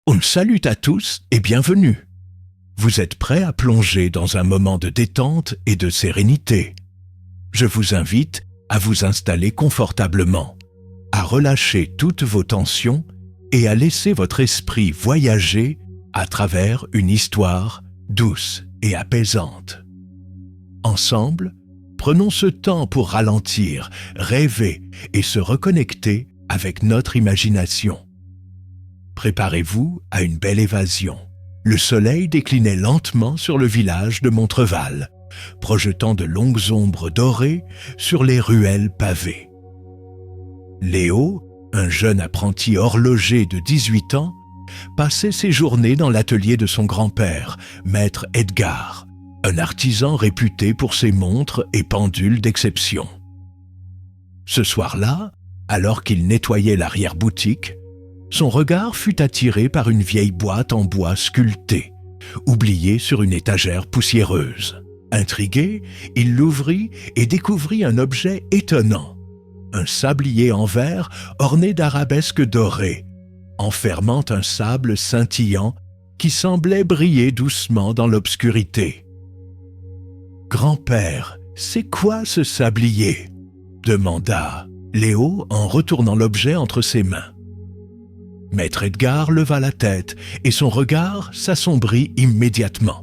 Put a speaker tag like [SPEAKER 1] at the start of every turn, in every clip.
[SPEAKER 1] On salue à tous et bienvenue. Vous êtes prêts à plonger dans un moment de détente et de sérénité. Je vous invite à vous installer confortablement, à relâcher toutes vos tensions et à laisser votre esprit voyager à travers une histoire douce et apaisante. Ensemble, prenons ce temps pour ralentir, rêver et se reconnecter avec notre imagination. Préparez-vous à une belle évasion. Le soleil déclinait lentement sur le village de Montreval, projetant de longues ombres dorées sur les ruelles pavées. Léo, un jeune apprenti horloger de 18 ans, passait ses journées dans l'atelier de son grand-père, maître Edgar, un artisan réputé pour ses montres et pendules d'exception. Ce soir-là, alors qu'il nettoyait l'arrière-boutique, son regard fut attiré par une vieille boîte en bois sculpté, oubliée sur une étagère poussiéreuse. Intrigué, il l'ouvrit et découvrit un objet étonnant, un sablier en verre orné d'arabesques dorées, enfermant un sable scintillant qui semblait briller doucement dans l'obscurité. « Grand-père, c'est quoi ce sablier ?» demanda Léo en retournant l'objet entre ses mains. Maître Edgar leva la tête et son regard s'assombrit immédiatement.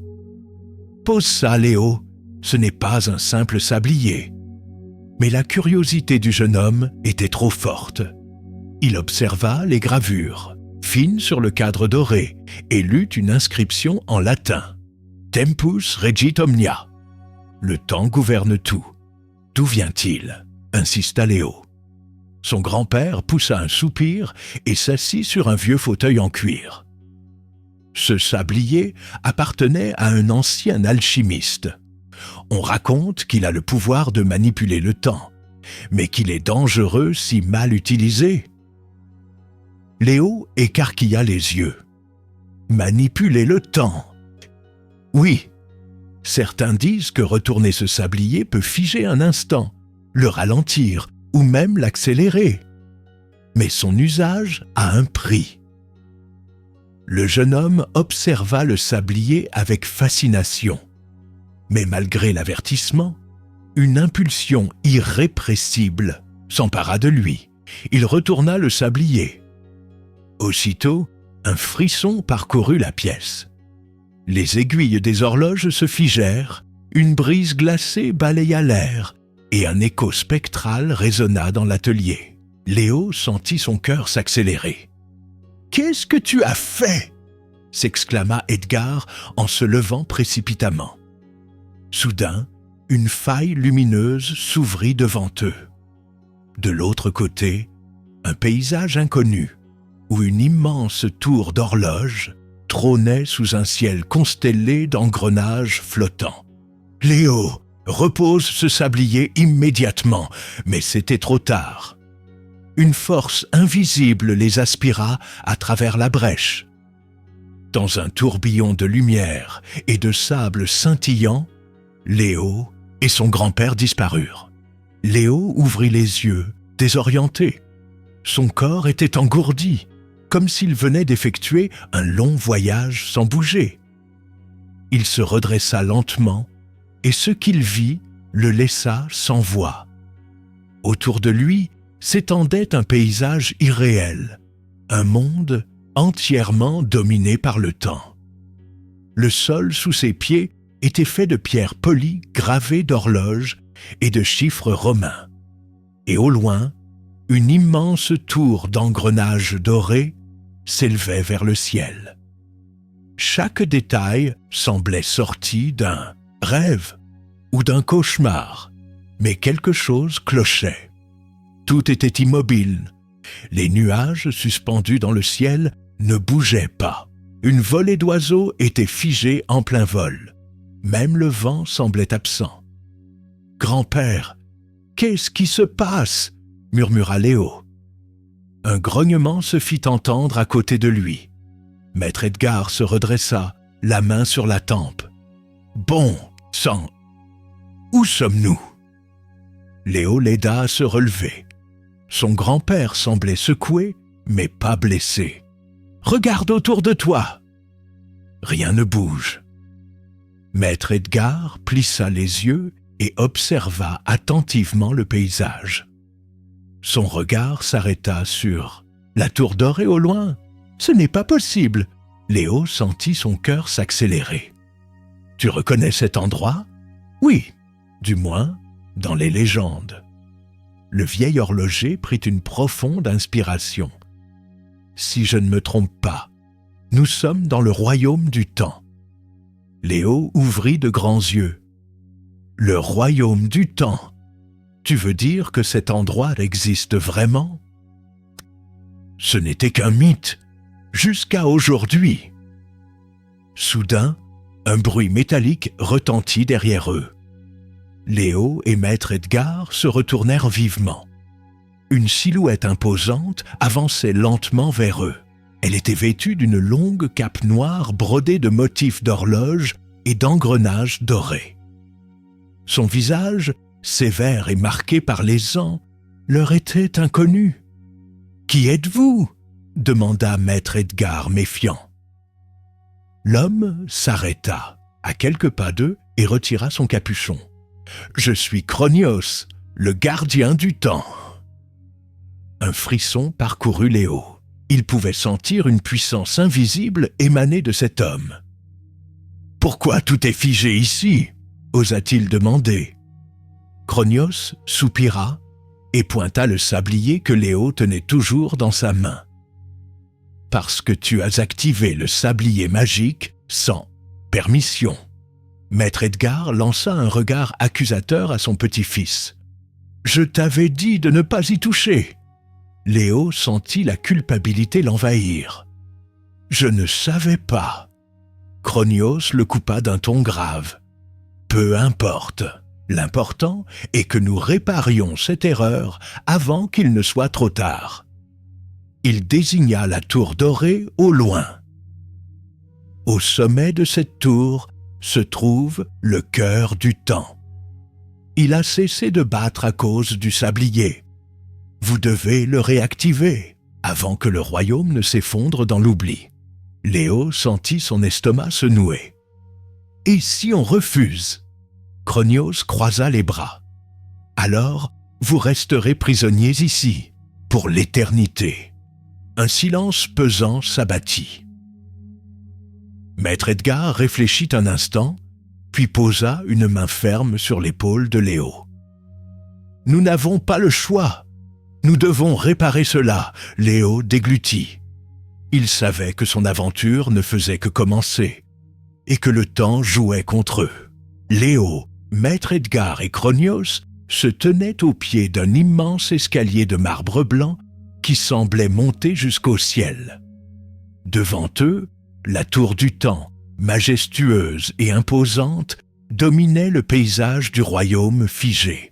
[SPEAKER 1] « Pose ça, Léo, ce n'est pas un simple sablier. » Mais la curiosité du jeune homme était trop forte. Il observa les gravures, fines sur le cadre doré, et lut une inscription en latin. « Tempus regit omnia » »« Le temps gouverne tout. » « D'où vient-il » insista Léo. Son grand-père poussa un soupir et s'assit sur un vieux fauteuil en cuir. Ce sablier appartenait à un ancien alchimiste. On raconte qu'il a le pouvoir de manipuler le temps, mais qu'il est dangereux si mal utilisé. Léo écarquilla les yeux. Manipuler le temps? Oui. Certains disent que retourner ce sablier peut figer un instant, le ralentir ou même l'accélérer. Mais son usage a un prix. Le jeune homme observa le sablier avec fascination. Mais malgré l'avertissement, une impulsion irrépressible s'empara de lui. Il retourna le sablier. Aussitôt, un frisson parcourut la pièce. Les aiguilles des horloges se figèrent, une brise glacée balaya l'air, et un écho spectral résonna dans l'atelier. Léo sentit son cœur s'accélérer. « Qu'est-ce que tu as fait ?» s'exclama Edgar en se levant précipitamment. Soudain, une faille lumineuse s'ouvrit devant eux. De l'autre côté, un paysage inconnu, où une immense tour d'horloge trônait sous un ciel constellé d'engrenages flottants. « Léo, repose ce sablier immédiatement, mais c'était trop tard. » Une force invisible les aspira à travers la brèche. Dans un tourbillon de lumière et de sable scintillant, Léo et son grand-père disparurent. Léo ouvrit les yeux, désorienté. Son corps était engourdi, comme s'il venait d'effectuer un long voyage sans bouger. Il se redressa lentement, et ce qu'il vit le laissa sans voix. Autour de lui s'étendait un paysage irréel, un monde entièrement dominé par le temps. Le sol sous ses pieds était fait de pierres polies gravées d'horloges et de chiffres romains. Et au loin, une immense tour d'engrenages dorés s'élevait vers le ciel. Chaque détail semblait sorti d'un rêve ou d'un cauchemar, mais quelque chose clochait. Tout était immobile. Les nuages suspendus dans le ciel ne bougeaient pas. Une volée d'oiseaux était figée en plein vol. Même le vent semblait absent. « Grand-père, qu'est-ce qui se passe ?» murmura Léo. Un grognement se fit entendre à côté de lui. Maître Edgar se redressa, la main sur la tempe. « Bon sang, où sommes-nous » Léo l'aida à se relever. Son grand-père semblait secoué, mais pas blessé. Regarde autour de toi. Rien ne bouge. Maître Edgar plissa les yeux et observa attentivement le paysage. Son regard s'arrêta sur la tour dorée au loin. Ce n'est pas possible. Léo sentit son cœur s'accélérer. Tu reconnais cet endroit? Oui, du moins dans les légendes. Le vieil horloger prit une profonde inspiration. Si je ne me trompe pas, nous sommes dans le royaume du temps. Léo ouvrit de grands yeux. Le royaume du temps. Tu veux dire que cet endroit existe vraiment? Ce n'était qu'un mythe, jusqu'à aujourd'hui. Soudain, un bruit métallique retentit derrière eux. Léo et Maître Edgar se retournèrent vivement. Une silhouette imposante avançait lentement vers eux. Elle était vêtue d'une longue cape noire brodée de motifs d'horloge et d'engrenages dorés. Son visage, sévère et marqué par les ans, leur était inconnu. « Qui êtes-vous » demanda Maître Edgar méfiant. L'homme s'arrêta à quelques pas d'eux et retira son capuchon. « Je suis Chronios, le gardien du temps. » Un frisson parcourut Léo. Il pouvait sentir une puissance invisible émaner de cet homme. « Pourquoi tout est figé ici ?» osa-t-il demander. Chronios soupira et pointa le sablier que Léo tenait toujours dans sa main. « Parce que tu as activé le sablier magique sans permission. » Maître Edgar lança un regard accusateur à son petit-fils. « Je t'avais dit de ne pas y toucher. » Léo sentit la culpabilité l'envahir. « Je ne savais pas. » Chronios le coupa d'un ton grave. « Peu importe. L'important est que nous réparions cette erreur avant qu'il ne soit trop tard. » Il désigna la tour dorée au loin. Au sommet de cette tour se trouve le cœur du temps. Il a cessé de battre à cause du sablier. Vous devez le réactiver avant que le royaume ne s'effondre dans l'oubli. Léo sentit son estomac se nouer. « Et si on refuse ?» Chronios croisa les bras. « Alors, vous resterez prisonniers ici, pour l'éternité. » Un silence pesant s'abattit. Maître Edgar réfléchit un instant, puis posa une main ferme sur l'épaule de Léo. « Nous n'avons pas le choix. Nous devons réparer cela. » Léo déglutit. Il savait que son aventure ne faisait que commencer et que le temps jouait contre eux. Léo, Maître Edgar et Chronios se tenaient au pied d'un immense escalier de marbre blanc qui semblait monter jusqu'au ciel. Devant eux, la tour du temps, majestueuse et imposante, dominait le paysage du royaume figé.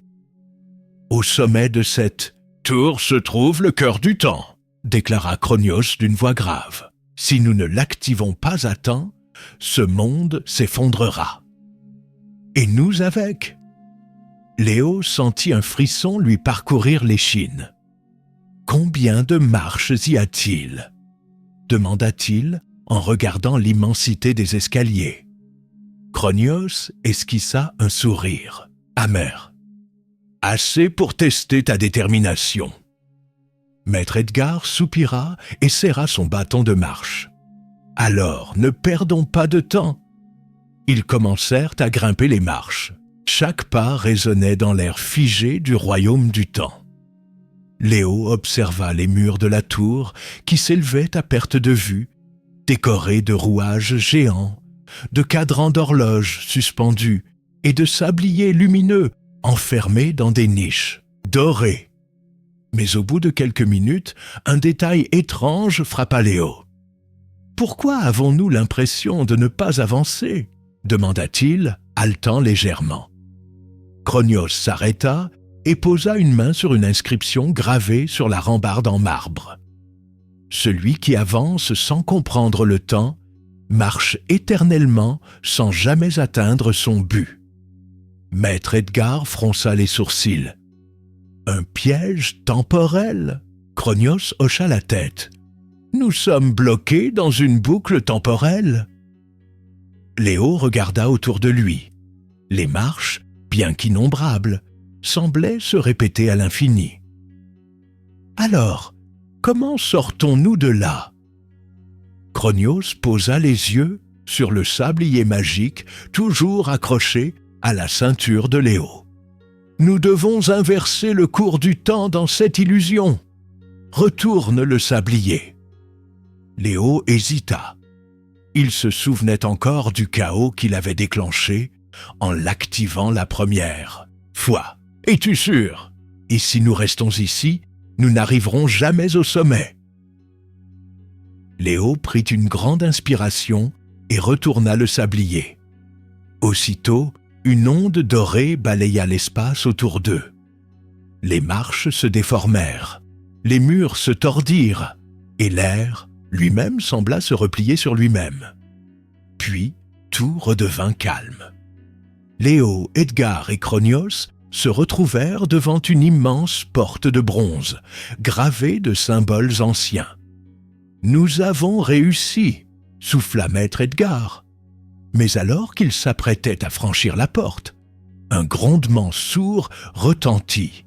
[SPEAKER 1] Au sommet de cette tour se trouve le cœur du temps, déclara Chronios d'une voix grave. Si nous ne l'activons pas à temps, ce monde s'effondrera. Et nous avec. Léo sentit un frisson lui parcourir l'échine. Combien de marches y a-t-il ? demanda-t-il en regardant l'immensité des escaliers. Chronios esquissa un sourire amer. Assez pour tester ta détermination. Maître Edgar soupira et serra son bâton de marche. Alors, ne perdons pas de temps. Ils commencèrent à grimper les marches. Chaque pas résonnait dans l'air figé du royaume du temps. Léo observa les murs de la tour qui s'élevaient à perte de vue, décorés de rouages géants, de cadrans d'horloges suspendus et de sabliers lumineux enfermés dans des niches dorées. Mais au bout de quelques minutes, un détail étrange frappa Léo. « Pourquoi avons-nous l'impression de ne pas avancer ?» demanda-t-il, haletant légèrement. Chronios s'arrêta et posa une main sur une inscription gravée sur la rambarde en marbre. « Celui qui avance sans comprendre le temps marche éternellement sans jamais atteindre son but. » Maître Edgar fronça les sourcils. « Un piège temporel ?» Chronios hocha la tête. « Nous sommes bloqués dans une boucle temporelle. » Léo regarda autour de lui. Les marches, bien qu'innombrables, semblaient se répéter à l'infini. « Alors, comment sortons-nous de là ?» Chronios posa les yeux sur le sablier magique toujours accroché à la ceinture de Léo. « Nous devons inverser le cours du temps dans cette illusion. Retourne le sablier. » Léo hésita. Il se souvenait encore du chaos qu'il avait déclenché en l'activant la première fois. « Es-tu sûr? Et si nous restons ici, nous n'arriverons jamais au sommet. » Léo prit une grande inspiration et retourna le sablier. Aussitôt, une onde dorée balaya l'espace autour d'eux. Les marches se déformèrent, les murs se tordirent, et l'air lui-même sembla se replier sur lui-même. Puis, tout redevint calme. Léo, Edgar et Chronios se retrouvèrent devant une immense porte de bronze, gravée de symboles anciens. « Nous avons réussi !» souffla maître Edgar. Mais alors qu'il s'apprêtait à franchir la porte, un grondement sourd retentit.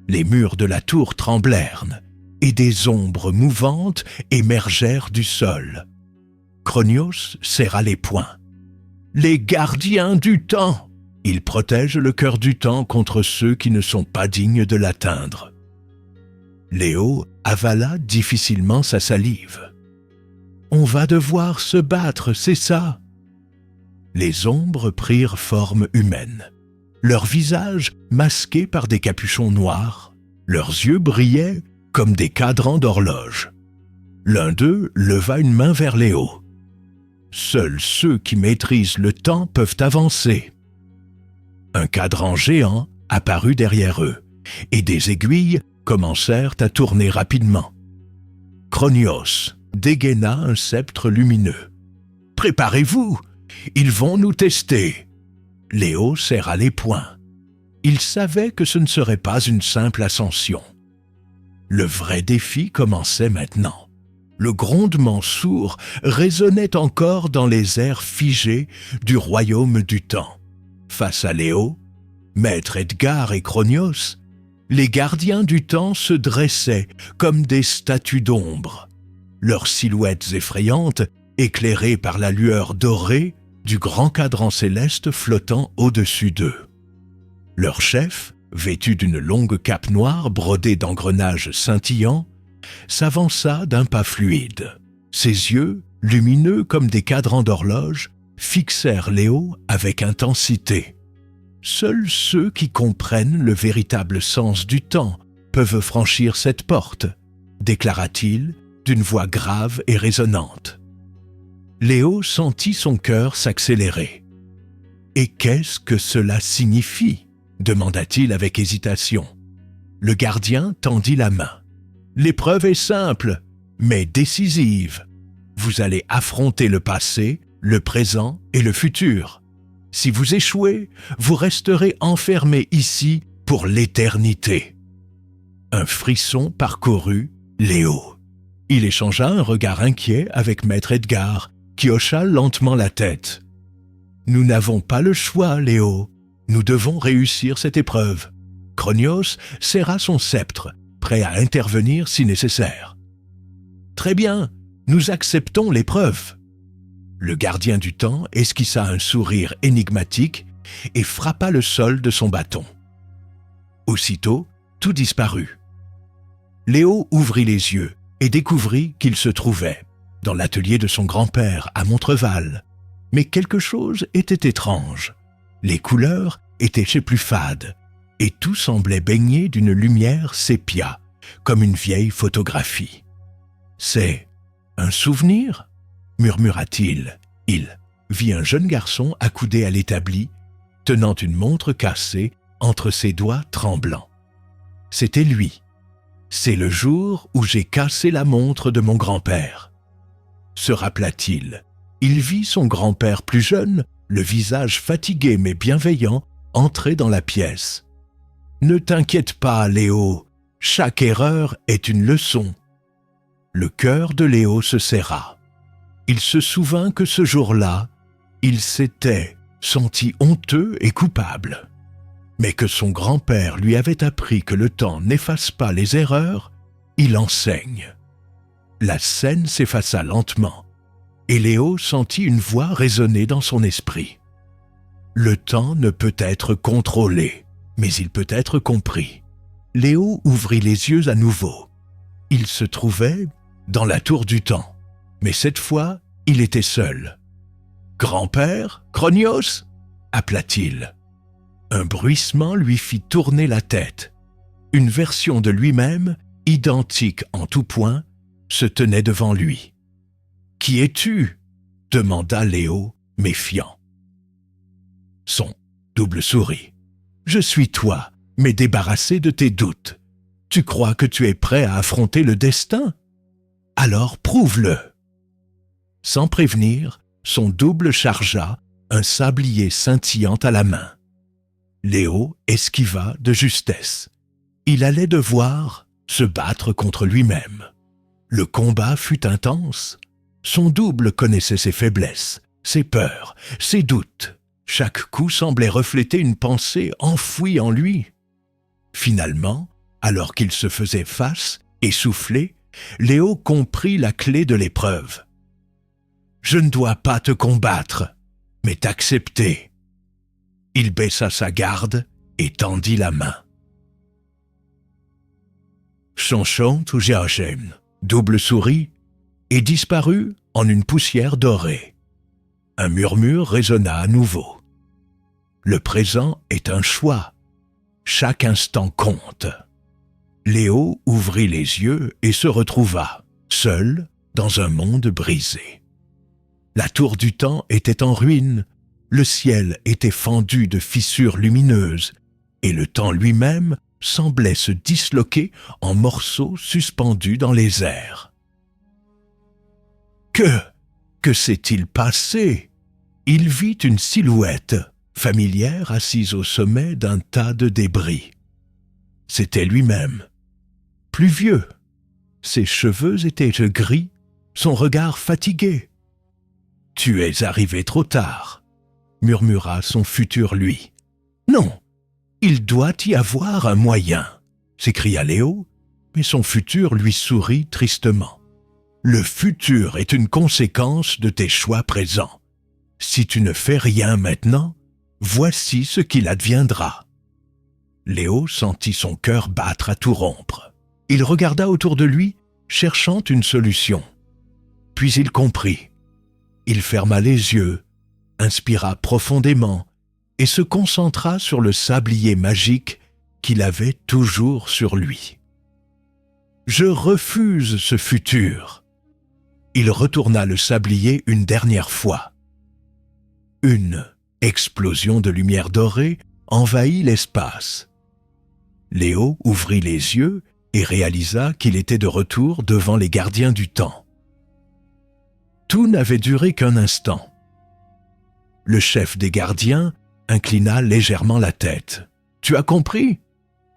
[SPEAKER 1] Les murs de la tour tremblèrent, et des ombres mouvantes émergèrent du sol. Chronios serra les poings. « Les gardiens du temps ! Ils protègent le cœur du temps contre ceux qui ne sont pas dignes de l'atteindre. » Léo avala difficilement sa salive. « On va devoir se battre, c'est ça !» Les ombres prirent forme humaine. Leurs visages masqués par des capuchons noirs, leurs yeux brillaient comme des cadrans d'horloge. L'un d'eux leva une main vers Léo. « Seuls ceux qui maîtrisent le temps peuvent avancer. » Un cadran géant apparut derrière eux, et des aiguilles commencèrent à tourner rapidement. Chronios dégaina un sceptre lumineux. « Préparez-vous, ils vont nous tester !» Léo serra les poings. Il savait que ce ne serait pas une simple ascension. Le vrai défi commençait maintenant. Le grondement sourd résonnait encore dans les airs figés du royaume du temps. Face à Léo, maître Edgar et Chronios, les gardiens du temps se dressaient comme des statues d'ombre, leurs silhouettes effrayantes éclairées par la lueur dorée du grand cadran céleste flottant au-dessus d'eux. Leur chef, vêtu d'une longue cape noire brodée d'engrenages scintillants, s'avança d'un pas fluide. Ses yeux, lumineux comme des cadrans d'horloge, fixèrent Léo avec intensité. Seuls ceux qui comprennent le véritable sens du temps peuvent franchir cette porte, déclara-t-il d'une voix grave et résonnante. Léo sentit son cœur s'accélérer. « Et qu'est-ce que cela signifie ?» demanda-t-il avec hésitation. Le gardien tendit la main. « L'épreuve est simple, mais décisive. Vous allez affronter le passé, le présent et le futur. Si vous échouez, vous resterez enfermé ici pour l'éternité. » Un frisson parcourut Léo. Il échangea un regard inquiet avec maître Edgar, qui hocha lentement la tête. « Nous n'avons pas le choix, Léo. Nous devons réussir cette épreuve. » Chronios serra son sceptre, prêt à intervenir si nécessaire. « Très bien, nous acceptons l'épreuve. » Le gardien du temps esquissa un sourire énigmatique et frappa le sol de son bâton. Aussitôt, tout disparut. Léo ouvrit les yeux et découvrit qu'il se trouvait dans l'atelier de son grand-père à Montreval. Mais quelque chose était étrange. Les couleurs étaient chez plus fades et tout semblait baigné d'une lumière sépia, comme une vieille photographie. « C'est un souvenir ?» murmura-t-il. Il vit un jeune garçon accoudé à l'établi, tenant une montre cassée entre ses doigts tremblants. C'était lui. « C'est le jour où j'ai cassé la montre de mon grand-père. » Se rappela-t-il. Il vit son grand-père plus jeune, le visage fatigué mais bienveillant, entrer dans la pièce. « Ne t'inquiète pas, Léo, chaque erreur est une leçon. » le cœur de Léo se serra. Il se souvint que ce jour-là, il s'était senti honteux et coupable, mais que son grand-père lui avait appris que le temps n'efface pas les erreurs, il enseigne. La scène s'effaça lentement, et Léo sentit une voix résonner dans son esprit. Le temps ne peut être contrôlé, mais il peut être compris. Léo ouvrit les yeux à nouveau. Il se trouvait dans la tour du temps, mais cette fois, il était seul. « Grand-père, Chronios » appela-t-il. Un bruissement lui fit tourner la tête. Une version de lui-même, identique en tout point, se tenait devant lui. « Qui es-tu » demanda Léo, méfiant. Son double sourit. « Je suis toi, mais débarrassé de tes doutes. Tu crois que tu es prêt à affronter le destin? Alors prouve-le » Sans prévenir, son double chargea, un sablier scintillant à la main. Léo esquiva de justesse. Il allait devoir se battre contre lui-même. Le combat fut intense. Son double connaissait ses faiblesses, ses peurs, ses doutes. Chaque coup semblait refléter une pensée enfouie en lui. Finalement, alors qu'il se faisait face, essoufflé, Léo comprit la clé de l'épreuve. « Je ne dois pas te combattre, mais t'accepter. » Il baissa sa garde et tendit la main. Chanchon ou Géochem, double souris, et disparut en une poussière dorée. Un murmure résonna à nouveau. Le présent est un choix. Chaque instant compte. Léo ouvrit les yeux et se retrouva, seul, dans un monde brisé. La tour du temps était en ruine, le ciel était fendu de fissures lumineuses, et le temps lui-même semblait se disloquer en morceaux suspendus dans les airs. Que s'est-il passé? Il vit une silhouette familière assise au sommet d'un tas de débris. C'était lui-même, plus vieux. Ses cheveux étaient gris, son regard fatigué. « Tu es arrivé trop tard », murmura son futur lui. « Non, il doit y avoir un moyen », s'écria Léo, mais son futur lui sourit tristement. « Le futur est une conséquence de tes choix présents. Si tu ne fais rien maintenant, voici ce qu'il adviendra. » Léo sentit son cœur battre à tout rompre. Il regarda autour de lui, cherchant une solution. Puis il comprit. Il ferma les yeux, inspira profondément et se concentra sur le sablier magique qu'il avait toujours sur lui. « Je refuse ce futur !» Il retourna le sablier une dernière fois. Une explosion de lumière dorée envahit l'espace. Léo ouvrit les yeux et réalisa qu'il était de retour devant les gardiens du temps. Tout n'avait duré qu'un instant. Le chef des gardiens inclina légèrement la tête. « Tu as compris ?»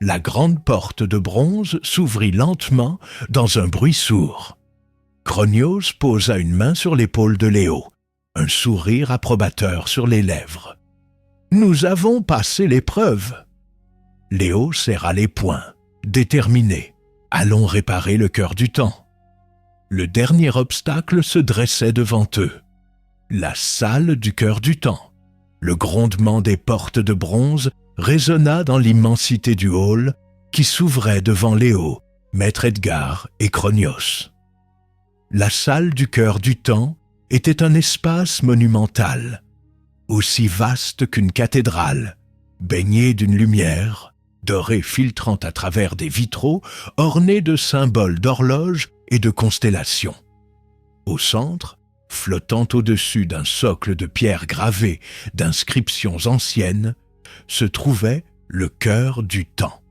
[SPEAKER 1] La grande porte de bronze s'ouvrit lentement dans un bruit sourd. Chronios posa une main sur l'épaule de Léo, un sourire approbateur sur les lèvres. « Nous avons passé l'épreuve !» Léo serra les poings, déterminé. « Allons réparer le cœur du temps. » Le dernier obstacle se dressait devant eux. La salle du cœur du temps. Le grondement des portes de bronze résonna dans l'immensité du hall qui s'ouvrait devant Léo, Maître Edgar et Chronios. La salle du cœur du temps était un espace monumental, aussi vaste qu'une cathédrale, baigné d'une lumière, dorée filtrant à travers des vitraux ornés de symboles d'horloges et de constellations. Au centre, flottant au-dessus d'un socle de pierre gravée d'inscriptions anciennes, se trouvait le cœur du temps.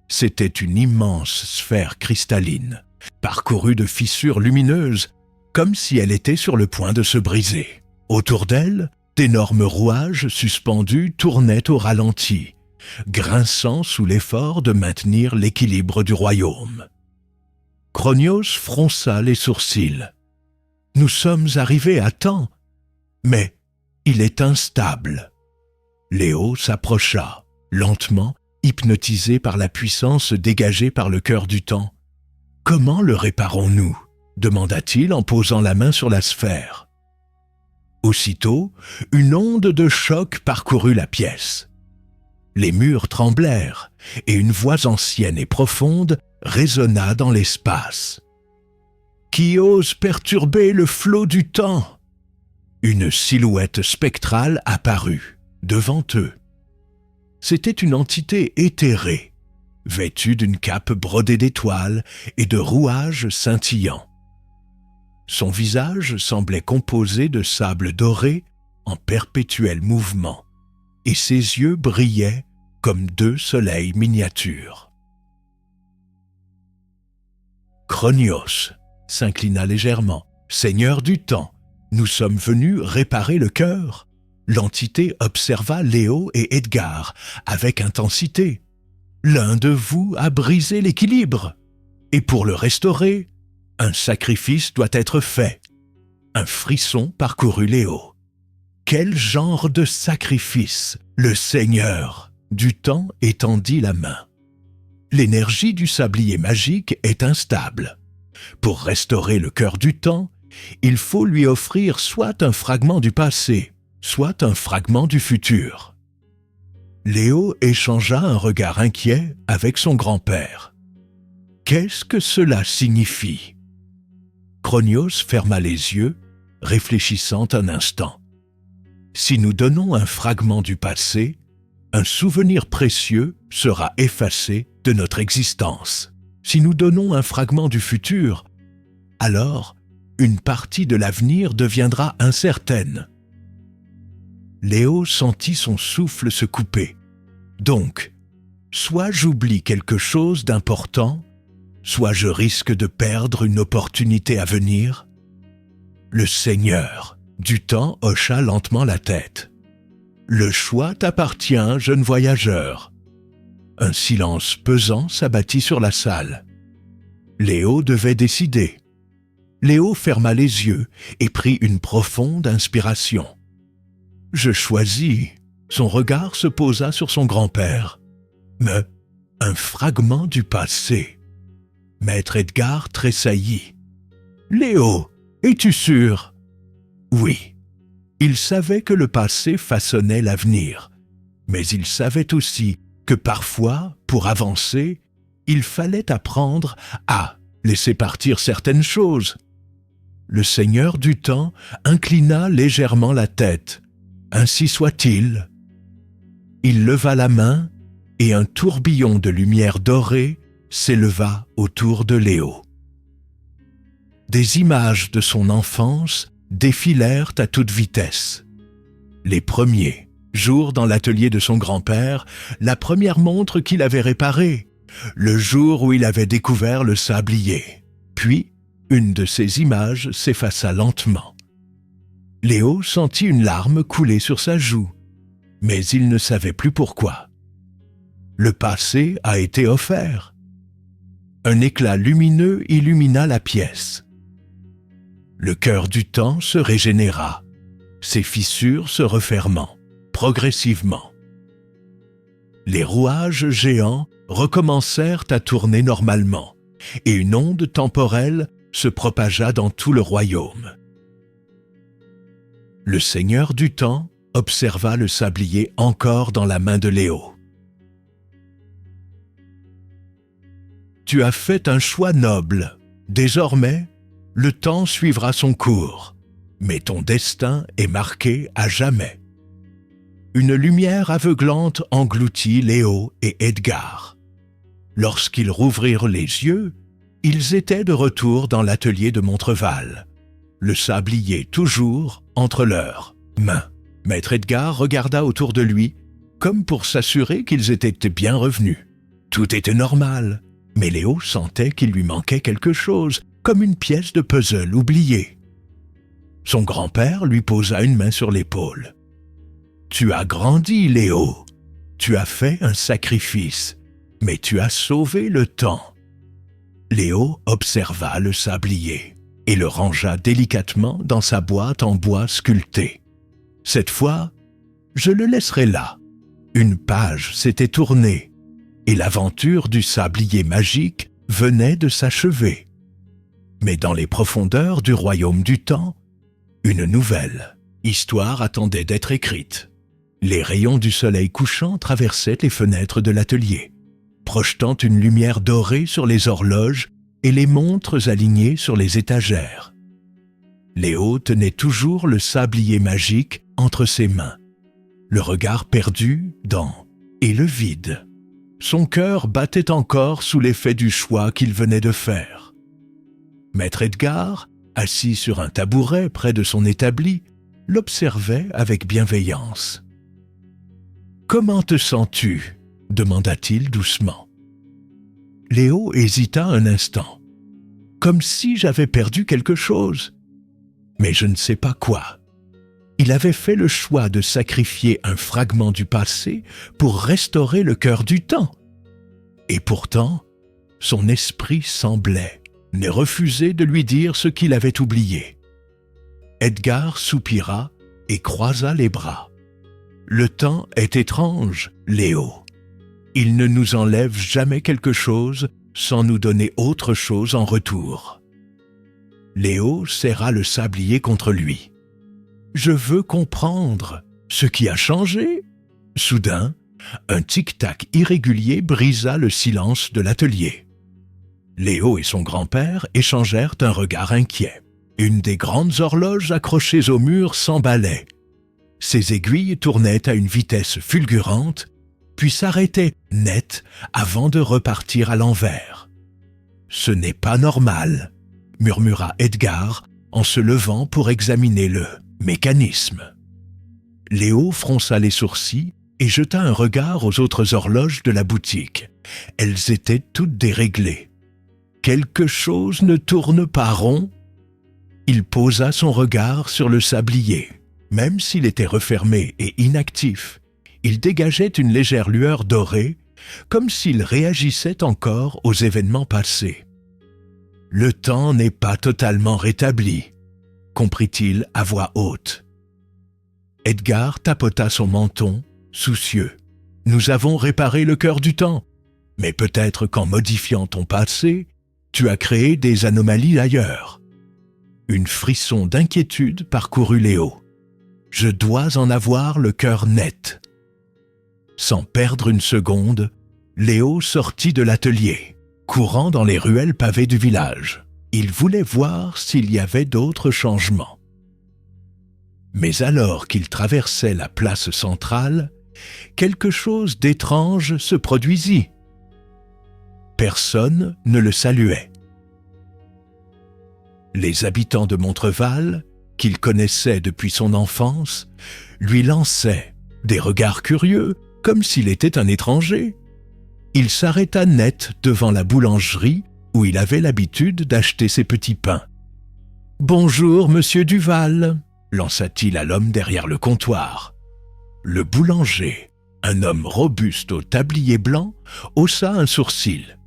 [SPEAKER 1] C'était une immense sphère cristalline, parcourue de fissures lumineuses, comme si elle était sur le point de se briser. Autour d'elle, d'énormes rouages suspendus tournaient au ralenti, grinçant sous l'effort de maintenir l'équilibre du royaume. Cronios fronça les sourcils. « Nous sommes arrivés à temps, mais il est instable. » Léo s'approcha, lentement, hypnotisé par la puissance dégagée par le cœur du temps. « Comment le réparons-nous » demanda-t-il en posant la main sur la sphère. Aussitôt, une onde de choc parcourut la pièce. Les murs tremblèrent et une voix ancienne et profonde résonna dans l'espace. « Qui ose perturber le flot du temps ?» Une silhouette spectrale apparut devant eux. C'était une entité éthérée, vêtue d'une cape brodée d'étoiles et de rouages scintillants. Son visage semblait composé de sable doré en perpétuel mouvement, et ses yeux brillaient comme deux soleils miniatures. Cronios s'inclina légèrement. « Seigneur du temps, nous sommes venus réparer le cœur. » L'entité observa Léo et Edgar avec intensité. « L'un de vous a brisé l'équilibre, et pour le restaurer, un sacrifice doit être fait. » Un frisson parcourut Léo. Quel genre de sacrifice? Le Seigneur du temps étendit la main. L'énergie du sablier magique est instable. Pour restaurer le cœur du temps, il faut lui offrir soit un fragment du passé, soit un fragment du futur. Léo échangea un regard inquiet avec son grand-père. Qu'est-ce que cela signifie? Cronios ferma les yeux, réfléchissant un instant. Si nous donnons un fragment du passé, un souvenir précieux sera effacé de notre existence. Si nous donnons un fragment du futur, alors une partie de l'avenir deviendra incertaine. Léo sentit son souffle se couper. Donc, soit j'oublie quelque chose d'important, soit je risque de perdre une opportunité à venir. Le Seigneur du temps hocha lentement la tête. Le choix t'appartient, jeune voyageur. Un silence pesant s'abattit sur la salle. Léo devait décider. Léo ferma les yeux et prit une profonde inspiration. Je choisis. Son regard se posa sur son grand-père. Mais un fragment du passé. Maître Edgar tressaillit. Léo, es-tu sûr? Oui. Il savait que le passé façonnait l'avenir, mais il savait aussi que parfois, pour avancer, il fallait apprendre à laisser partir certaines choses. Le Seigneur du temps inclina légèrement la tête. Ainsi soit-il. Il leva la main et un tourbillon de lumière dorée s'éleva autour de Léo. Des images de son enfance défilèrent à toute vitesse. Les premiers jours dans l'atelier de son grand-père, la première montre qu'il avait réparée, le jour où il avait découvert le sablier. Puis, une de ces images s'effaça lentement. Léo sentit une larme couler sur sa joue, mais il ne savait plus pourquoi. Le passé a été offert. Un éclat lumineux illumina la pièce. Le cœur du temps se régénéra, ses fissures se refermant, progressivement. Les rouages géants recommencèrent à tourner normalement, et une onde temporelle se propagea dans tout le royaume. Le Seigneur du temps observa le sablier encore dans la main de Léo. « Tu as fait un choix noble. Désormais, le temps suivra son cours, mais ton destin est marqué à jamais. » Une lumière aveuglante engloutit Léo et Edgar. Lorsqu'ils rouvrirent les yeux, ils étaient de retour dans l'atelier de Montreval, le sablier toujours entre leurs mains. Maître Edgar regarda autour de lui, comme pour s'assurer qu'ils étaient bien revenus. Tout était normal, mais Léo sentait qu'il lui manquait quelque chose, comme une pièce de puzzle oubliée. Son grand-père lui posa une main sur l'épaule. « Tu as grandi, Léo. Tu as fait un sacrifice, mais tu as sauvé le temps. » Léo observa le sablier et le rangea délicatement dans sa boîte en bois sculpté. Cette fois, je le laisserai là. Une page s'était tournée et l'aventure du sablier magique venait de s'achever. Mais dans les profondeurs du royaume du temps, une nouvelle histoire attendait d'être écrite. Les rayons du soleil couchant traversaient les fenêtres de l'atelier, projetant une lumière dorée sur les horloges et les montres alignées sur les étagères. Léo tenait toujours le sablier magique entre ses mains, le regard perdu dans et le vide. Son cœur battait encore sous l'effet du choix qu'il venait de faire. Maître Edgar, assis sur un tabouret près de son établi, l'observait avec bienveillance. « Comment te sens-tu » demanda-t-il doucement. Léo hésita un instant, comme si j'avais perdu quelque chose. Mais je ne sais pas quoi. Il avait fait le choix de sacrifier un fragment du passé pour restaurer le cœur du temps. Et pourtant, son esprit semblait ne refuser de lui dire ce qu'il avait oublié. Edgar soupira et croisa les bras. « Le temps est étrange, Léo. Il ne nous enlève jamais quelque chose sans nous donner autre chose en retour. » Léo serra le sablier contre lui. « Je veux comprendre ce qui a changé. » Soudain, un tic-tac irrégulier brisa le silence de l'atelier. Léo et son grand-père échangèrent un regard inquiet. Une des grandes horloges accrochées au mur s'emballait. Ses aiguilles tournaient à une vitesse fulgurante, puis s'arrêtaient net avant de repartir à l'envers. « Ce n'est pas normal », murmura Edgar en se levant pour examiner le mécanisme. Léo fronça les sourcils et jeta un regard aux autres horloges de la boutique. Elles étaient toutes déréglées. Quelque chose ne tourne pas rond. Il posa son regard sur le sablier. Même s'il était refermé et inactif, il dégageait une légère lueur dorée, comme s'il réagissait encore aux événements passés. « Le temps n'est pas totalement rétabli », comprit-il à voix haute. Edgar tapota son menton, soucieux. « Nous avons réparé le cœur du temps, mais peut-être qu'en modifiant ton passé, tu as créé des anomalies ailleurs. » Une frisson d'inquiétude parcourut Léo. « Je dois en avoir le cœur net. » Sans perdre une seconde, Léo sortit de l'atelier, courant dans les ruelles pavées du village. Il voulait voir s'il y avait d'autres changements. Mais alors qu'il traversait la place centrale, quelque chose d'étrange se produisit. Personne ne le saluait. Les habitants de Montreval, qu'il connaissait depuis son enfance, lui lançaient des regards curieux, comme s'il était un étranger. Il s'arrêta net devant la boulangerie où il avait l'habitude d'acheter ses petits pains. « Bonjour, monsieur Duval », lança-t-il à l'homme derrière le comptoir. Le boulanger, un homme robuste au tablier blanc, haussa un sourcil.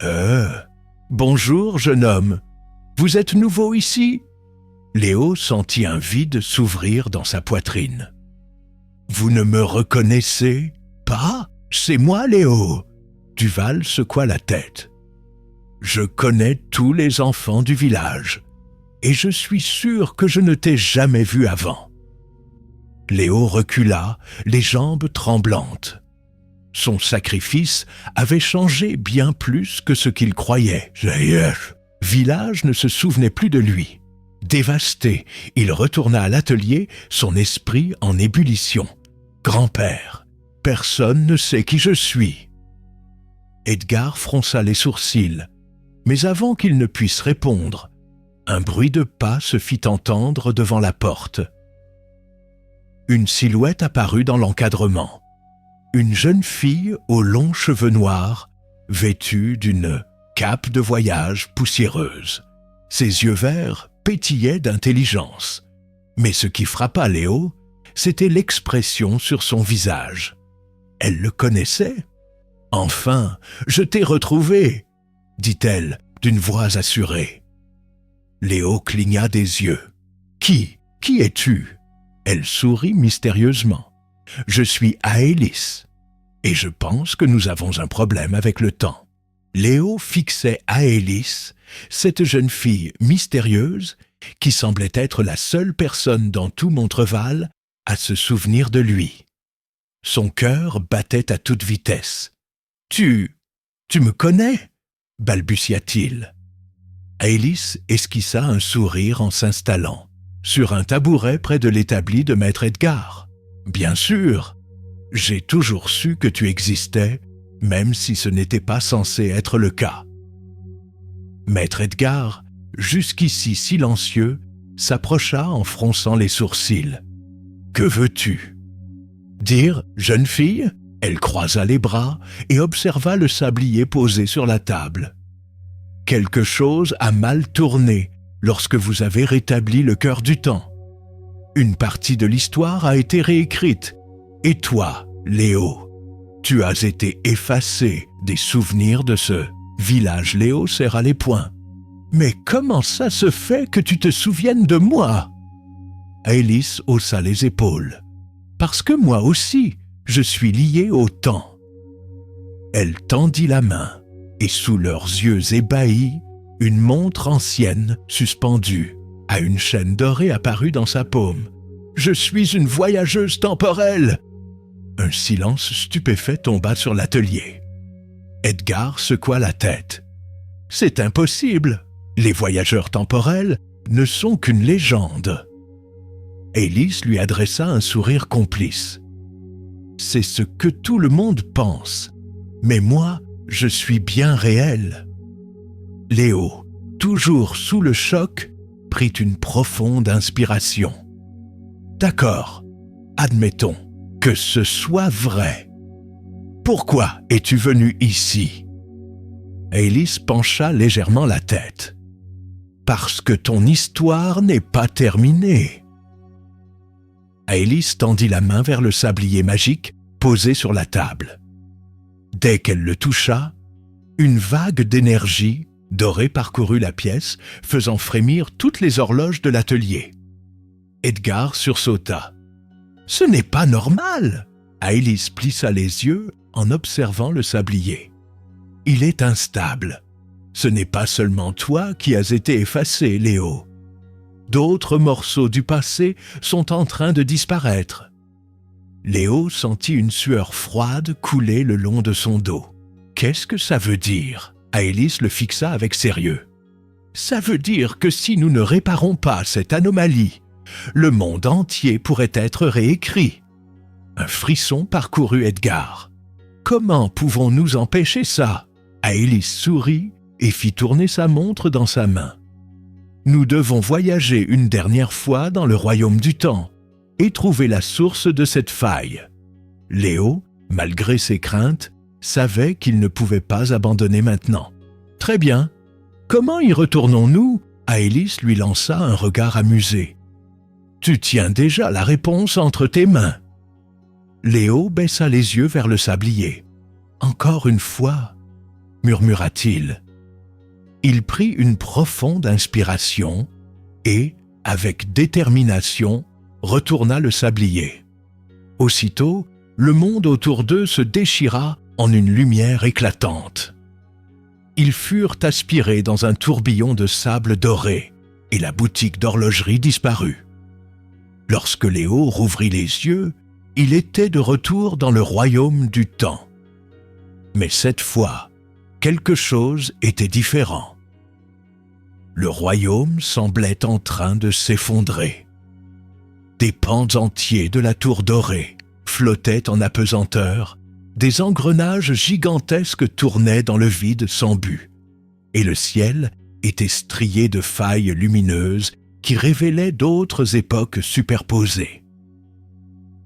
[SPEAKER 1] « Bonjour, jeune homme. Vous êtes nouveau ici ?» Léo sentit un vide s'ouvrir dans sa poitrine. « Vous ne me reconnaissez pas ? C'est moi, Léo !» Duval secoua la tête. « Je connais tous les enfants du village, et je suis sûr que je ne t'ai jamais vu avant. » Léo recula, les jambes tremblantes. Son sacrifice avait changé bien plus que ce qu'il croyait. Village ne se souvenait plus de lui. Dévasté, il retourna à l'atelier, son esprit en ébullition. « Grand-père, personne ne sait qui je suis. » Edgar fronça les sourcils, mais avant qu'il ne puisse répondre, un bruit de pas se fit entendre devant la porte. Une silhouette apparut dans l'encadrement. Une jeune fille aux longs cheveux noirs, vêtue d'une cape de voyage poussiéreuse. Ses yeux verts pétillaient d'intelligence. Mais ce qui frappa Léo, c'était l'expression sur son visage. Elle le connaissait. « Enfin, je t'ai retrouvé !» dit-elle d'une voix assurée. Léo cligna des yeux. « Qui es-tu » Elle sourit mystérieusement. « Je suis Aélis, et je pense que nous avons un problème avec le temps. » Léo fixait Aélis, cette jeune fille mystérieuse qui semblait être la seule personne dans tout Montreval à se souvenir de lui. Son cœur battait à toute vitesse. « Tu me connais ?» balbutia-t-il. Aélis esquissa un sourire en s'installant sur un tabouret près de l'établi de Maître Edgar. « Bien sûr, j'ai toujours su que tu existais, même si ce n'était pas censé être le cas. » Maître Edgar, jusqu'ici silencieux, s'approcha en fronçant les sourcils. « Que veux-tu » Dire « jeune fille » Elle croisa les bras et observa le sablier posé sur la table. « Quelque chose a mal tourné lorsque vous avez rétabli le cœur du temps. Une partie de l'histoire a été réécrite. Et toi, Léo, tu as été effacé des souvenirs de ce village. » Léo serra les poings. « Mais comment ça se fait que tu te souviennes de moi ?» Aélis haussa les épaules. « Parce que moi aussi, je suis lié au temps. » Elle tendit la main, et sous leurs yeux ébahis, une montre ancienne, suspendue à une chaîne dorée, apparut dans sa paume. « Je suis une voyageuse temporelle !» Un silence stupéfait tomba sur l'atelier. Edgar secoua la tête. « C'est impossible! Les voyageurs temporels ne sont qu'une légende. » Aélis lui adressa un sourire complice. « C'est ce que tout le monde pense, mais moi, je suis bien réel. » Léo, toujours sous le choc, prit une profonde inspiration. « D'accord, admettons que ce soit vrai. Pourquoi es-tu venu ici ?» Aélis pencha légèrement la tête. « Parce que ton histoire n'est pas terminée. » Aélis tendit la main vers le sablier magique posé sur la table. Dès qu'elle le toucha, une vague d'énergie dorée parcourut la pièce, faisant frémir toutes les horloges de l'atelier. Edgar sursauta. « Ce n'est pas normal !» Aélis plissa les yeux en observant le sablier. « Il est instable. Ce n'est pas seulement toi qui as été effacé, Léo. D'autres morceaux du passé sont en train de disparaître. » Léo sentit une sueur froide couler le long de son dos. « Qu'est-ce que ça veut dire ?» Aélis le fixa avec sérieux. « Ça veut dire que si nous ne réparons pas cette anomalie, le monde entier pourrait être réécrit. » Un frisson parcourut Edgar. « Comment pouvons-nous empêcher ça ?» Aélis sourit et fit tourner sa montre dans sa main. « Nous devons voyager une dernière fois dans le royaume du temps et trouver la source de cette faille. » Léo, malgré ses craintes, savait qu'il ne pouvait pas abandonner maintenant. « Très bien. Comment y retournons-nous » Aélis lui lança un regard amusé. « Tu tiens déjà la réponse entre tes mains. » Léo baissa les yeux vers le sablier. « Encore une fois, » murmura-t-il. Il prit une profonde inspiration et, avec détermination, retourna le sablier. Aussitôt, le monde autour d'eux se déchira en une lumière éclatante. Ils furent aspirés dans un tourbillon de sable doré et la boutique d'horlogerie disparut. Lorsque Léo rouvrit les yeux, il était de retour dans le royaume du temps. Mais cette fois, quelque chose était différent. Le royaume semblait en train de s'effondrer. Des pans entiers de la tour dorée flottaient en apesanteur, des engrenages gigantesques tournaient dans le vide sans but, et le ciel était strié de failles lumineuses qui révélaient d'autres époques superposées.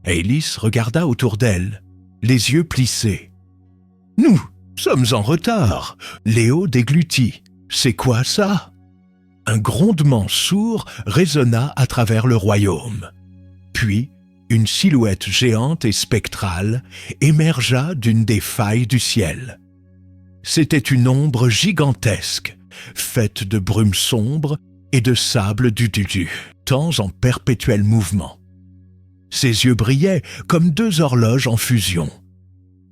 [SPEAKER 1] Aélis regarda autour d'elle, les yeux plissés. « Nous sommes en retard !» Léo déglutit. « C'est quoi ça ?» Un grondement sourd résonna à travers le royaume. Puis, une silhouette géante et spectrale émergea d'une des failles du ciel. C'était une ombre gigantesque, faite de brume sombre et de sable du temps en perpétuel mouvement. Ses yeux brillaient comme deux horloges en fusion.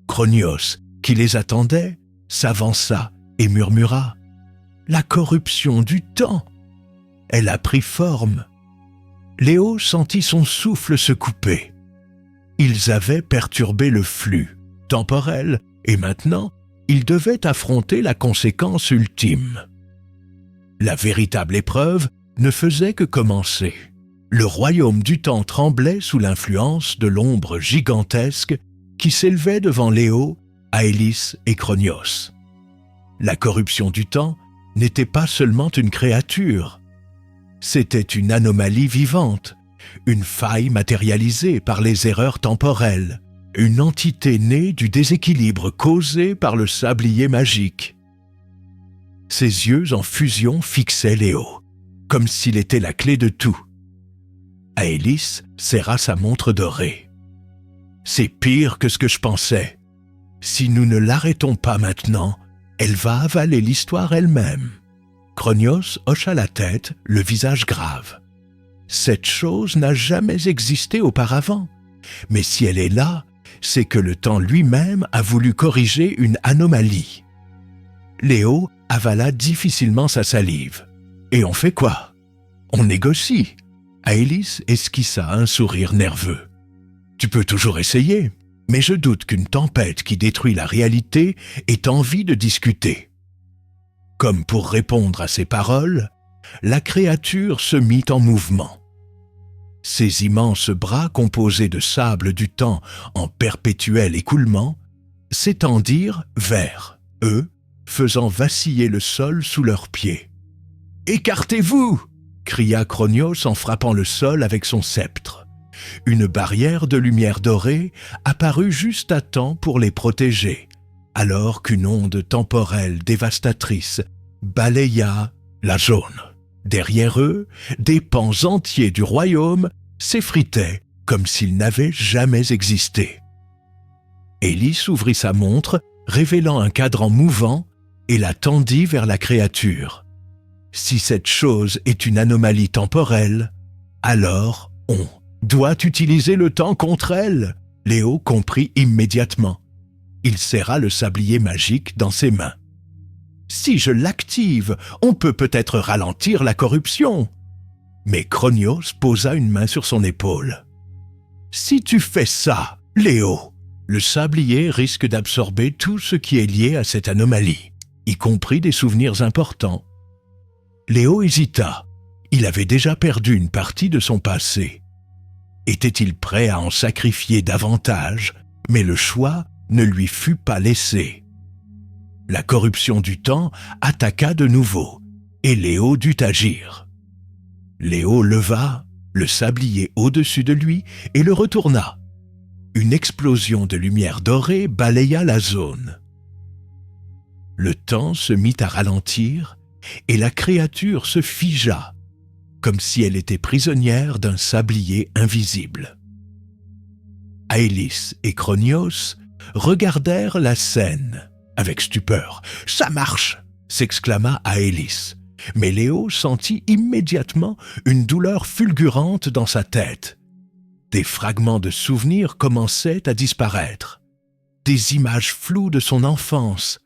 [SPEAKER 1] Chronios, qui les attendait, s'avança et murmura « La corruption du temps ! Elle a pris forme !» Léo sentit son souffle se couper. Ils avaient perturbé le flux temporel et maintenant, ils devaient affronter la conséquence ultime. La véritable épreuve ne faisait que commencer. Le royaume du temps tremblait sous l'influence de l'ombre gigantesque qui s'élevait devant Léo, Aélis et Chronios. La corruption du temps n'était pas seulement une créature, c'était une anomalie vivante, une faille matérialisée par les erreurs temporelles, une entité née du déséquilibre causé par le sablier magique. Ses yeux en fusion fixaient Léo, comme s'il était la clé de tout. Aélis serra sa montre dorée. « C'est pire que ce que je pensais. Si nous ne l'arrêtons pas maintenant, elle va avaler l'histoire elle-même. » Chronios hocha la tête, le visage grave. « Cette chose n'a jamais existé auparavant, mais si elle est là, c'est que le temps lui-même a voulu corriger une anomalie. » Léo avala difficilement sa salive. « Et on fait quoi? On négocie. » Aélis esquissa un sourire nerveux. « Tu peux toujours essayer, mais je doute qu'une tempête qui détruit la réalité ait envie de discuter. » Comme pour répondre à ces paroles, la créature se mit en mouvement. Ses immenses bras composés de sable du temps en perpétuel écoulement s'étendirent vers eux, faisant vaciller le sol sous leurs pieds. « Écartez-vous !» cria Chronios en frappant le sol avec son sceptre. Une barrière de lumière dorée apparut juste à temps pour les protéger, alors qu'une onde temporelle dévastatrice balaya la zone. Derrière eux, des pans entiers du royaume s'effritaient comme s'ils n'avaient jamais existé. Élis ouvrit sa montre, révélant un cadran mouvant, et la tendit vers la créature. Si cette chose est une anomalie temporelle, alors on doit utiliser le temps contre elle. Léo comprit immédiatement. Il serra le sablier magique dans ses mains. Si je l'active, on peut peut-être ralentir la corruption. Mais Chronios posa une main sur son épaule. Si tu fais ça, Léo, le sablier risque d'absorber tout ce qui est lié à cette anomalie, y compris des souvenirs importants. Léo hésita. Il avait déjà perdu une partie de son passé. Était-il prêt à en sacrifier davantage, mais le choix ne lui fut pas laissé. La corruption du temps attaqua de nouveau, et Léo dut agir. Léo leva le sablier au-dessus de lui et le retourna. Une explosion de lumière dorée balaya la zone. Le temps se mit à ralentir et la créature se figea, comme si elle était prisonnière d'un sablier invisible. Aélis et Chronios regardèrent la scène avec stupeur. « Ça marche !» s'exclama Aélis. Mais Léo sentit immédiatement une douleur fulgurante dans sa tête. Des fragments de souvenirs commençaient à disparaître. Des images floues de son enfance,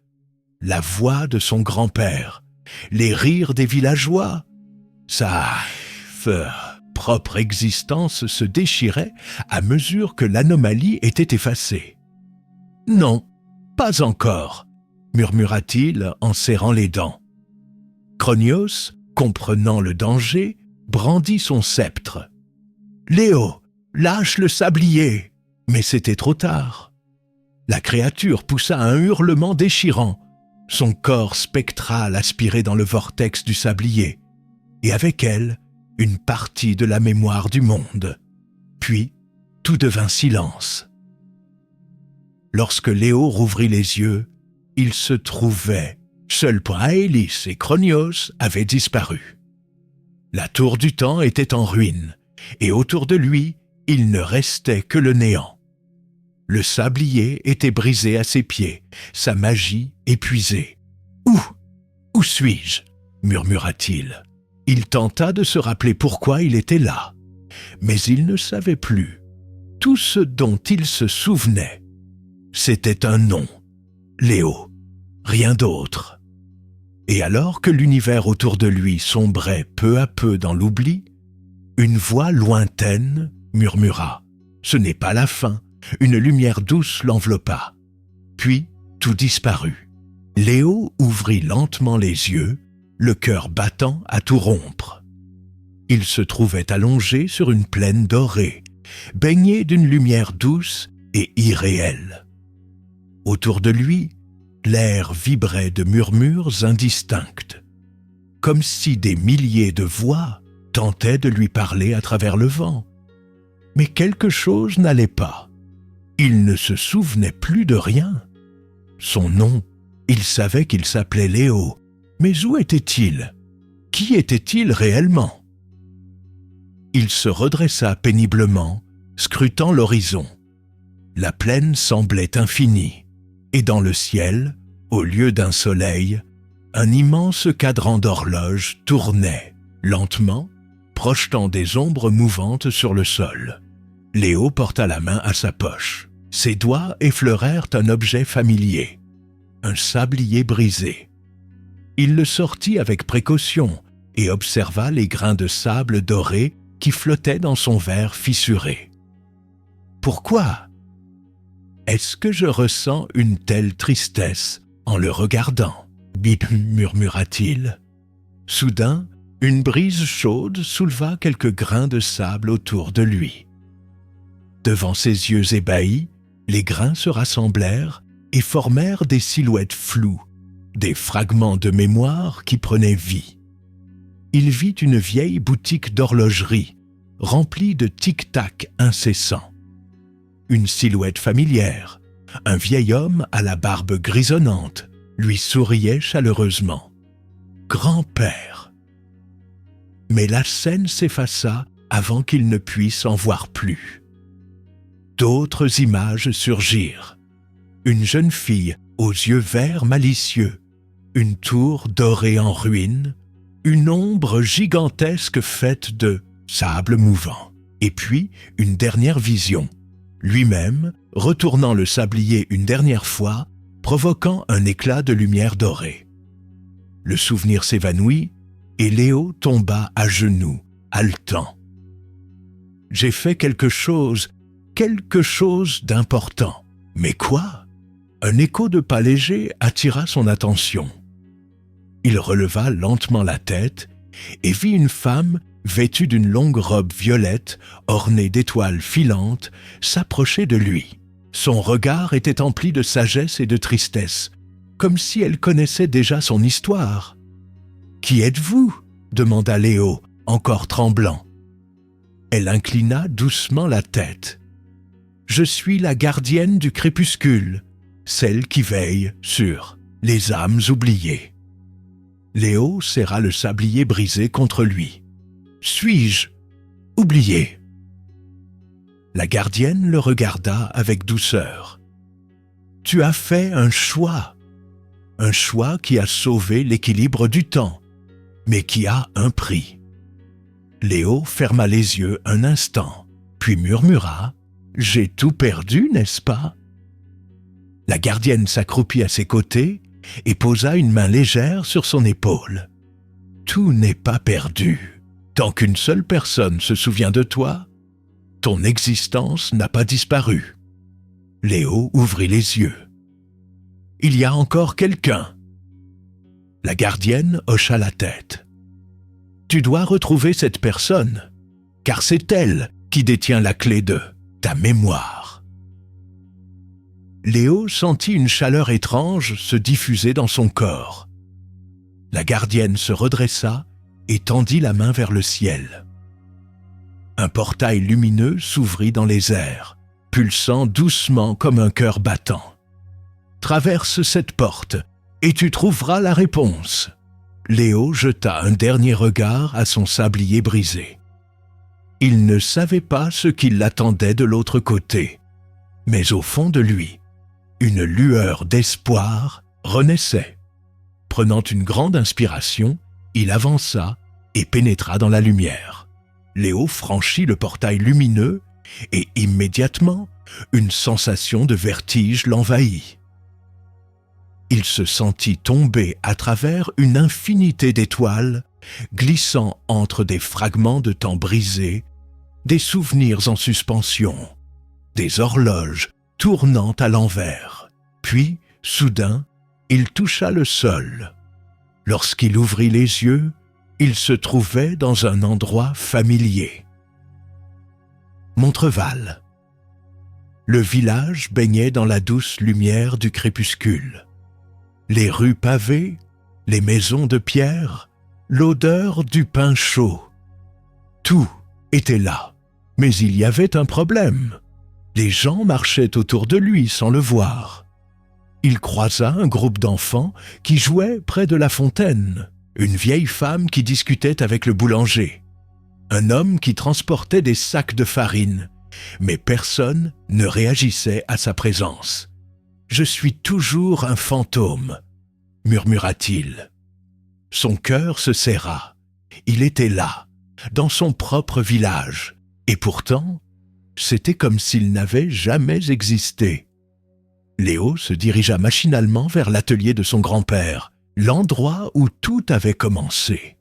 [SPEAKER 1] la voix de son grand-père, les rires des villageois. Sa propre existence se déchirait à mesure que l'anomalie était effacée. « Non, pas encore », murmura-t-il en serrant les dents. Chronios, comprenant le danger, brandit son sceptre. « Léo, lâche le sablier !» Mais c'était trop tard. La créature poussa un hurlement déchirant. Son corps spectral aspirait dans le vortex du sablier, et avec elle, une partie de la mémoire du monde. Puis, tout devint silence. Lorsque Léo rouvrit les yeux, il se trouvait, seuls Aélis et Chronios avaient disparu. La tour du temps était en ruine, et autour de lui, il ne restait que le néant. Le sablier était brisé à ses pieds, sa magie épuisée. « Où suis-je » murmura-t-il. Il tenta de se rappeler pourquoi il était là, mais il ne savait plus. Tout ce dont il se souvenait, c'était un nom, Léo, rien d'autre. Et alors que l'univers autour de lui sombrait peu à peu dans l'oubli, une voix lointaine murmura « Ce n'est pas la fin ». Une lumière douce l'enveloppa. Puis tout disparut. Léo ouvrit lentement les yeux, le cœur battant à tout rompre. Il se trouvait allongé sur une plaine dorée, baigné d'une lumière douce et irréelle. Autour de lui, l'air vibrait de murmures indistincts, comme si des milliers de voix tentaient de lui parler à travers le vent. Mais quelque chose n'allait pas. Il ne se souvenait plus de rien. Son nom, il savait qu'il s'appelait Léo, mais où était-il? Qui était-il réellement? Il se redressa péniblement, scrutant l'horizon. La plaine semblait infinie, et dans le ciel, au lieu d'un soleil, un immense cadran d'horloge tournait, lentement, projetant des ombres mouvantes sur le sol. Léo porta la main à sa poche. Ses doigts effleurèrent un objet familier, un sablier brisé. Il le sortit avec précaution et observa les grains de sable doré qui flottaient dans son verre fissuré. « Pourquoi ? Est-ce que je ressens une telle tristesse en le regardant ?» murmura-t-il. Soudain, une brise chaude souleva quelques grains de sable autour de lui. Devant ses yeux ébahis, les grains se rassemblèrent et formèrent des silhouettes floues, des fragments de mémoire qui prenaient vie. Il vit une vieille boutique d'horlogerie, remplie de tic-tac incessants. Une silhouette familière, un vieil homme à la barbe grisonnante, lui souriait chaleureusement. Grand-père. Mais la scène s'effaça avant qu'il ne puisse en voir plus. D'autres images surgirent. Une jeune fille aux yeux verts malicieux, une tour dorée en ruine, une ombre gigantesque faite de sable mouvant, et puis une dernière vision, lui-même retournant le sablier une dernière fois, provoquant un éclat de lumière dorée. Le souvenir s'évanouit et Léo tomba à genoux, haletant. « J'ai fait quelque chose d'important. Mais quoi ? » Un écho de pas léger attira son attention. Il releva lentement la tête et vit une femme vêtue d'une longue robe violette ornée d'étoiles filantes s'approcher de lui. Son regard était empli de sagesse et de tristesse, comme si elle connaissait déjà son histoire. « Qui êtes-vous » demanda Léo, encore tremblant. Elle inclina doucement la tête. « Je suis la gardienne du crépuscule, celle qui veille sur les âmes oubliées. » Léo serra le sablier brisé contre lui. « Suis-je oublié ?» La gardienne le regarda avec douceur. « Tu as fait un choix qui a sauvé l'équilibre du temps, mais qui a un prix. » Léo ferma les yeux un instant, puis murmura « J'ai tout perdu, n'est-ce pas ?» La gardienne s'accroupit à ses côtés et posa une main légère sur son épaule. « Tout n'est pas perdu. Tant qu'une seule personne se souvient de toi, ton existence n'a pas disparu. » Léo ouvrit les yeux. « Il y a encore quelqu'un. » La gardienne hocha la tête. « Tu dois retrouver cette personne, car c'est elle qui détient la clé de ta mémoire. » Léo sentit une chaleur étrange se diffuser dans son corps. La gardienne se redressa et tendit la main vers le ciel. Un portail lumineux s'ouvrit dans les airs, pulsant doucement comme un cœur battant. « Traverse cette porte et tu trouveras la réponse. » Léo jeta un dernier regard à son sablier brisé. Il ne savait pas ce qui l'attendait de l'autre côté, Mais au fond de lui, une lueur d'espoir renaissait. Prenant une grande inspiration, il avança et pénétra dans la lumière. Léo franchit le portail lumineux et immédiatement, une sensation de vertige l'envahit. Il se sentit tomber à travers une infinité d'étoiles, glissant entre des fragments de temps brisés, des souvenirs en suspension, des horloges tournant à l'envers. Puis, soudain, il toucha le sol. Lorsqu'il ouvrit les yeux, il se trouvait dans un endroit familier. Montreval. Le village baignait dans la douce lumière du crépuscule. Les rues pavées, les maisons de pierre, l'odeur du pain chaud. Tout était là, mais il y avait un problème. Les gens marchaient autour de lui sans le voir. Il croisa un groupe d'enfants qui jouaient près de la fontaine, une vieille femme qui discutait avec le boulanger, un homme qui transportait des sacs de farine, mais personne ne réagissait à sa présence. « Je suis toujours un fantôme », murmura-t-il. Son cœur se serra. Il était là, dans son propre village, et pourtant, c'était comme s'il n'avait jamais existé. Léo se dirigea machinalement vers l'atelier de son grand-père, l'endroit où tout avait commencé.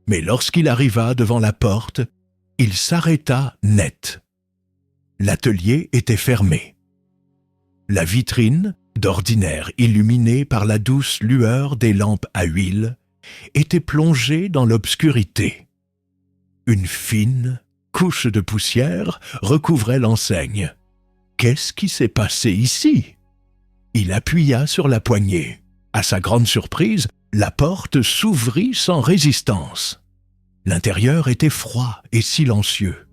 [SPEAKER 1] Mais lorsqu'il arriva devant la porte, il s'arrêta net. L'atelier était fermé. La vitrine, d'ordinaire illuminée par la douce lueur des lampes à huile, était plongée dans l'obscurité. Une fine couche de poussière recouvrait l'enseigne. Qu'est-ce qui s'est passé ici? Il appuya sur la poignée. À sa grande surprise, la porte s'ouvrit sans résistance. L'intérieur était froid et silencieux.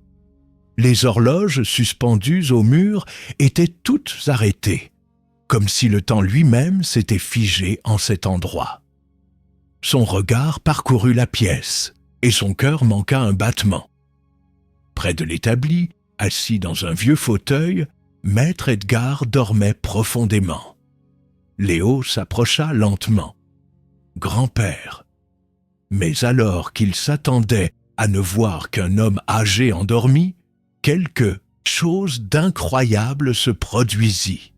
[SPEAKER 1] Les horloges suspendues au mur étaient toutes arrêtées, comme si le temps lui-même s'était figé en cet endroit. Son regard parcourut la pièce, et son cœur manqua un battement. Près de l'établi, assis dans un vieux fauteuil, Maître Edgar dormait profondément. Léo s'approcha lentement. « Grand-père !» Mais alors qu'il s'attendait à ne voir qu'un homme âgé endormi, quelque chose d'incroyable se produisit.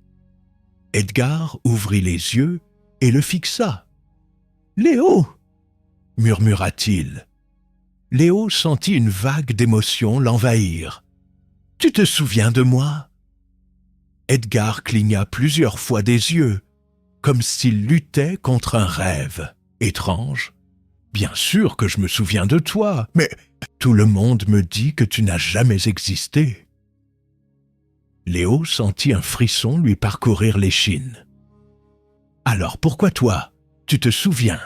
[SPEAKER 1] Edgar ouvrit les yeux et le fixa. « Léo !» murmura-t-il. Léo sentit une vague d'émotion l'envahir. « Tu te souviens de moi ?» Edgar cligna plusieurs fois des yeux, comme s'il luttait contre un rêve étrange. « Bien sûr que je me souviens de toi, mais tout le monde me dit que tu n'as jamais existé. » Léo sentit un frisson lui parcourir l'échine. « Alors pourquoi toi, tu te souviens ?»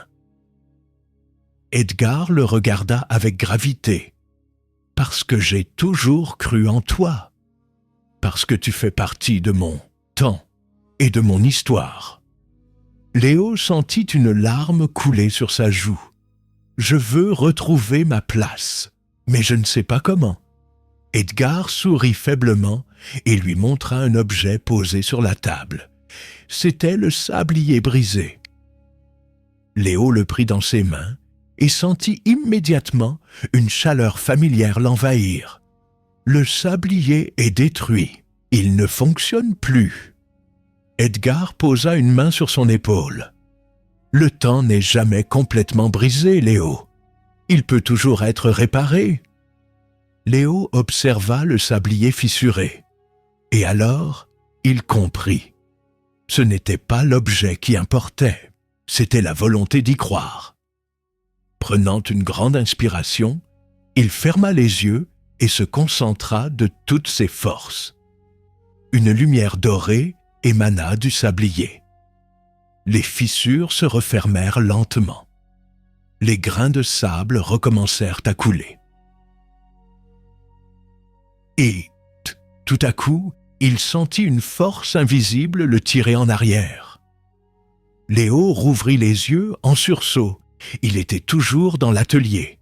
[SPEAKER 1] Edgar le regarda avec gravité. « Parce que j'ai toujours cru en toi. Parce que tu fais partie de mon temps et de mon histoire. » Léo sentit une larme couler sur sa joue. « Je veux retrouver ma place, mais je ne sais pas comment. » Edgar sourit faiblement et lui montra un objet posé sur la table. C'était le sablier brisé. Léo le prit dans ses mains et sentit immédiatement une chaleur familière l'envahir. Le sablier est détruit. Il ne fonctionne plus. Edgar posa une main sur son épaule. Le temps n'est jamais complètement brisé, Léo. Il peut toujours être réparé. Léo observa le sablier fissuré. Et alors, il comprit. Ce n'était pas l'objet qui importait, c'était la volonté d'y croire. Prenant une grande inspiration, il ferma les yeux et se concentra de toutes ses forces. Une lumière dorée émana du sablier. Les fissures se refermèrent lentement. Les grains de sable recommencèrent à couler. Et, tout à coup, il sentit une force invisible le tirer en arrière. Léo rouvrit les yeux en sursaut. Il était toujours dans l'atelier.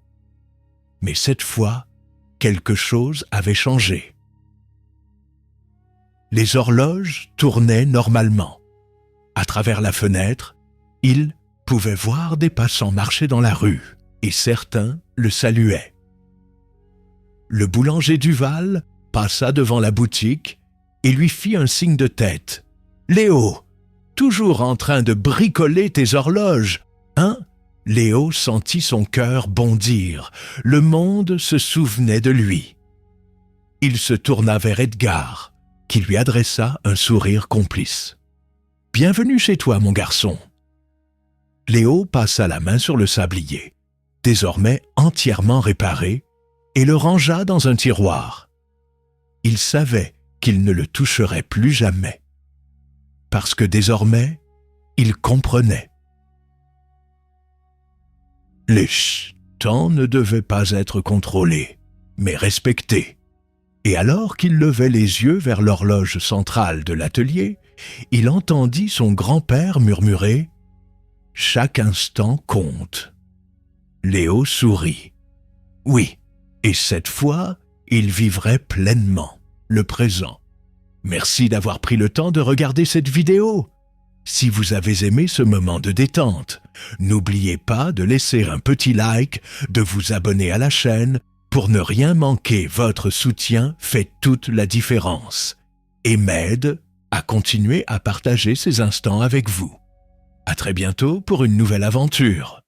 [SPEAKER 1] Mais cette fois, quelque chose avait changé. Les horloges tournaient normalement. À travers la fenêtre, il pouvait voir des passants marcher dans la rue, et certains le saluaient. Le boulanger Duval passa devant la boutique et lui fit un signe de tête. « Léo, toujours en train de bricoler tes horloges, hein ?» Léo sentit son cœur bondir. Le monde se souvenait de lui. Il se tourna vers Edgar, qui lui adressa un sourire complice. « Bienvenue chez toi, mon garçon. » Léo passa la main sur le sablier, désormais entièrement réparé, et le rangea dans un tiroir. Il savait qu'il ne le toucherait plus jamais, parce que désormais, il comprenait. Les temps ne devaient pas être contrôlés, mais respectés. Et alors qu'il levait les yeux vers l'horloge centrale de l'atelier, il entendit son grand-père murmurer « Chaque instant compte ». Léo sourit. Oui, et cette fois, il vivrait pleinement le présent. Merci d'avoir pris le temps de regarder cette vidéo. Si vous avez aimé ce moment de détente, n'oubliez pas de laisser un petit like, de vous abonner à la chaîne pour ne rien manquer. Votre soutien fait toute la différence et m'aide à continuer à partager ces instants avec vous. À très bientôt pour une nouvelle aventure.